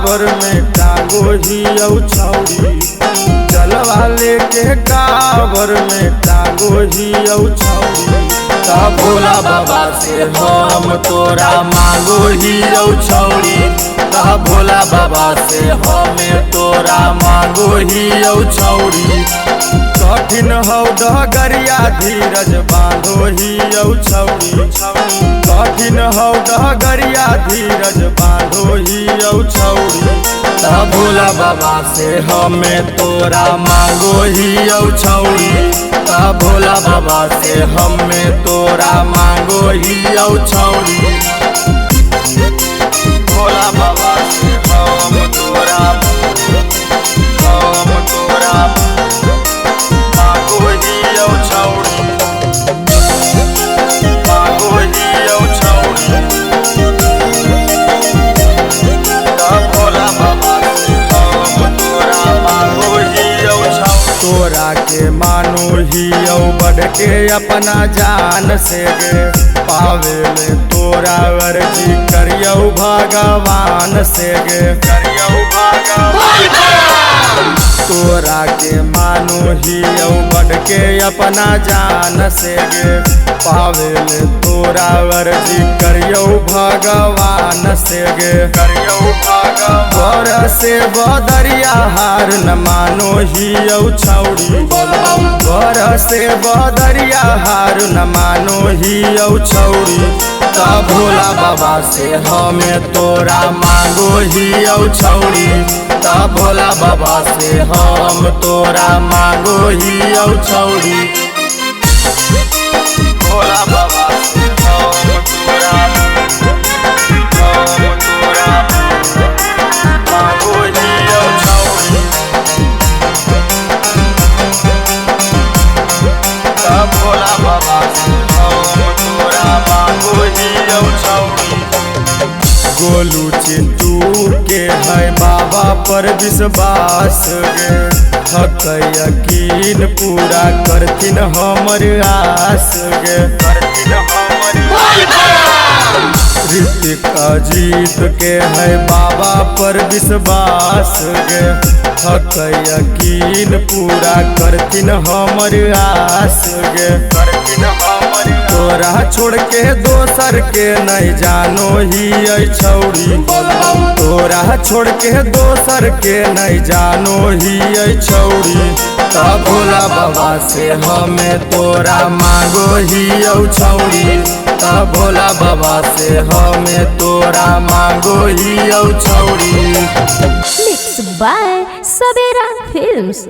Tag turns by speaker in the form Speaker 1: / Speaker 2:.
Speaker 1: कावर में टांगो ही छौड़ी, जलवा लेके कावर में टांगो ही छौड़ी। ता भोला बाबा से हम तोरा मांगो ही छौड़ी, ता भोला बाबा से हमें तोरा मांगो ही छौड़ी। कठिन हौ डगरिया धीरज बांधो ही छौड़ी, कठिन हौ डगरिया धीरज बांधो ही छौड़ी। ता भोला बाबा से हमें तोरा मांगो ही छौड़ी, ता भोला बाबा से हमें तोरा मांगो ही छौड़ी। भोला बाबा से हम तोरा मांगो ही छौड़ी, मांगो ही छौड़ी। ता भोला बाबा से हम तोरा मांगो ही छौड़ी। तोरा के मानो ही बढ़ के अपना जान से गे, पावे में तोरा अर्जी करियो भगवान से गे, करियो भगवान। तोरा के मानो ही बढ़ के अपना जान से गे, पावे में तोरा अर्जी करियो भगवान से गे, करियो भगवान। से बदरिया हार न मानो ही छौड़ी, बर से बदरिया हार न मानो ही छौड़ी। ता भोला बाबा से हमें तोरा मांगो ही छौड़ी, ता भोला बाबा से हम तोरा मांगो ही छौड़ी। भोला बाबा से हम तोरा मांगो ही छौड़ी, ता भोला बाबा से हम तोरा मांगो ही छौड़ी। गोलू चिंटू के है बाबा पर विश्वास गे, हक यकीन पूरा करथिन हमर आस गे, करथिन हमर। ऋतिक अजीत के है बाबा पर विश्वास गे, हक यकीन पूरा करथिन हमर आस गे, करथिन हमर। तोरा छोड़ के दोसर के नहीं जानो ही छौड़ी, तोरा छोड़ के दोसर के नहीं जानो ही छौड़ी। ता भोला बाबा से हमें तोरा मांगो ही छौड़ी, ता भोला बाबा से हमें तोरा मांगो ही छौड़ी।
Speaker 2: Mixed by Sabera Films।